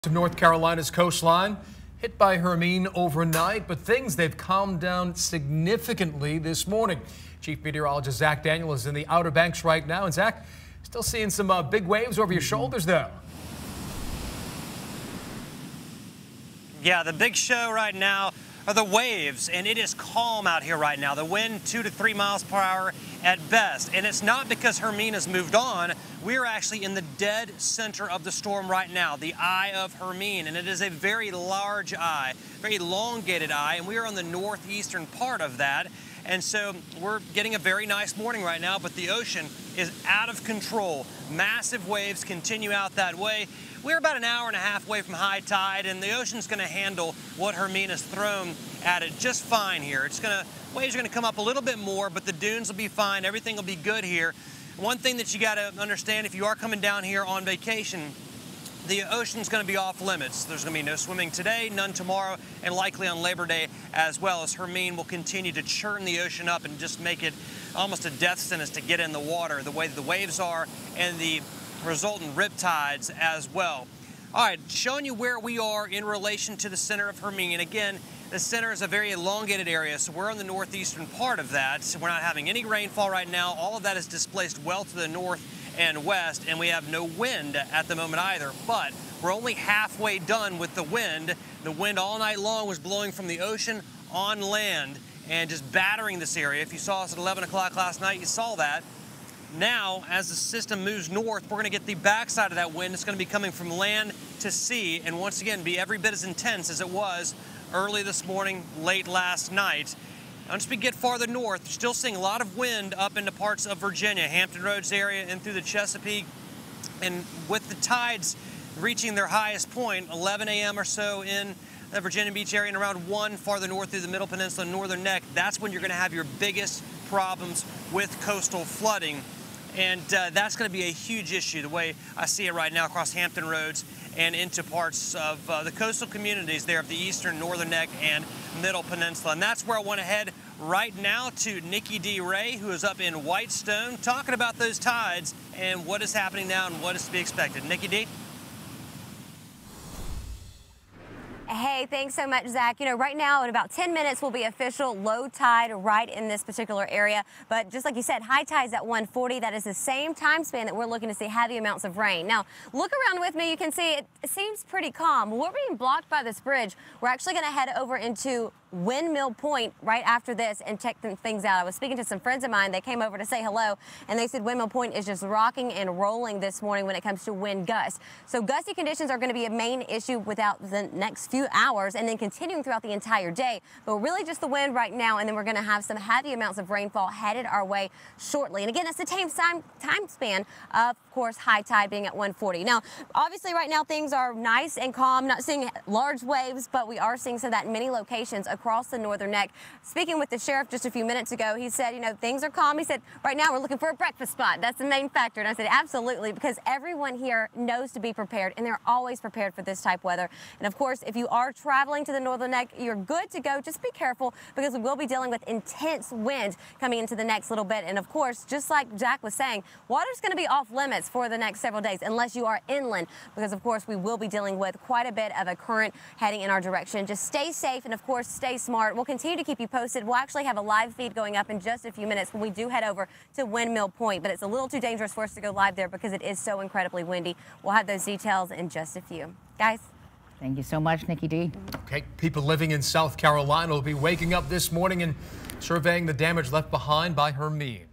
To North Carolina's coastline, hit by Hermine overnight, but they've calmed down significantly this morning. Chief Meteorologist Zach Daniel is in the Outer Banks right now. And Zach, still seeing some big waves over your shoulders though. Yeah, the big show right now are the waves, and it is calm out here right now. The wind 2 to 3 miles per hour at best, and it's not because Hermine has moved on. We're actually in the dead center of the storm right now, the eye of Hermine, and it is a very large eye, very elongated eye, and we are on the northeastern part of that. And so we're getting a very nice morning right now, but the ocean is out of control. Massive waves continue out that way. We're about an hour and a half away from high tide, and the ocean's going to handle what Hermine has thrown at it just fine here. Waves are going to come up a little bit more, but the dunes will be fine. Everything will be good here. One thing that you got to understand, if you are coming down here on vacation, the ocean's going to be off limits. There's going to be no swimming today, none tomorrow, and likely on Labor Day as well, as Hermine will continue to churn the ocean up and just make it almost a death sentence to get in the water, the way the waves are and the resultant rip tides as well. All right, showing you where we are in relation to the center of Hermine. Again, the center is a very elongated area, so we're on the northeastern part of that. So we're not having any rainfall right now. All of that is displaced well to the north and west, and we have no wind at the moment either. But we're only halfway done with the wind. The wind all night long was blowing from the ocean on land and just battering this area. If you saw us at 11 o'clock last night, you saw that. Now, as the system moves north, we're going to get the backside of that wind. It's going to be coming from land to sea, and once again, be every bit as intense as it was early this morning, late last night. Once we get farther north, you're still seeing a lot of wind up into parts of Virginia, Hampton Roads area, and through the Chesapeake. And with the tides reaching their highest point, 11 a.m. or so in the Virginia Beach area, and around 1 farther north through the Middle Peninsula and Northern Neck, that's when you're going to have your biggest problems with coastal flooding. And that's going to be a huge issue, the way I see it right now, across Hampton Roads and into parts of the coastal communities there of the eastern, Northern Neck, and Middle Peninsula. And that's where I want to head right now to Nikki-Dee, who is up in Whitestone, talking about those tides and what is happening now and what is to be expected. Nikki-Dee? Hey, thanks so much, Zach. You know, right now in about 10 minutes will be official low tide right in this particular area. But just like you said, high tide's at 1:40. That is the same time span that we're looking to see heavy amounts of rain. Now, look around with me. You can see it seems pretty calm. We're being blocked by this bridge. We're actually going to head over into Windmill Point right after this and check things out. I was speaking to some friends of mine. They came over to say hello, and they said Windmill Point is just rocking and rolling this morning when it comes to wind gusts. So gusty conditions are going to be a main issue without the next few hours and then continuing throughout the entire day. But really just the wind right now, and then we're going to have some heavy amounts of rainfall headed our way shortly. And again, that's the same time span of course, high tide being at 1:40. Now, obviously right now things are nice and calm, not seeing large waves, but we are seeing some of that in many locations across the Northern Neck. Speaking with the sheriff just a few minutes ago, he said, you know, things are calm. He said, right now we're looking for a breakfast spot. That's the main factor. And I said, absolutely, because everyone here knows to be prepared, and they're always prepared for this type of weather. And of course, if you are traveling to the Northern Neck, you're good to go. Just be careful, because we will be dealing with intense wind coming into the next little bit. And of course, just like Jack was saying, water's going to be off limits for the next several days unless you are inland, because of course we will be dealing with quite a bit of a current heading in our direction. Just stay safe and of course stay smart. We'll continue to keep you posted. We'll actually have a live feed going up in just a few minutes when we do head over to Windmill Point, but it's a little too dangerous for us to go live there because it is so incredibly windy. We'll have those details in just a few. Guys. Thank you so much, Nikki-Dee. Okay, people living in South Carolina will be waking up this morning and surveying the damage left behind by Hermine.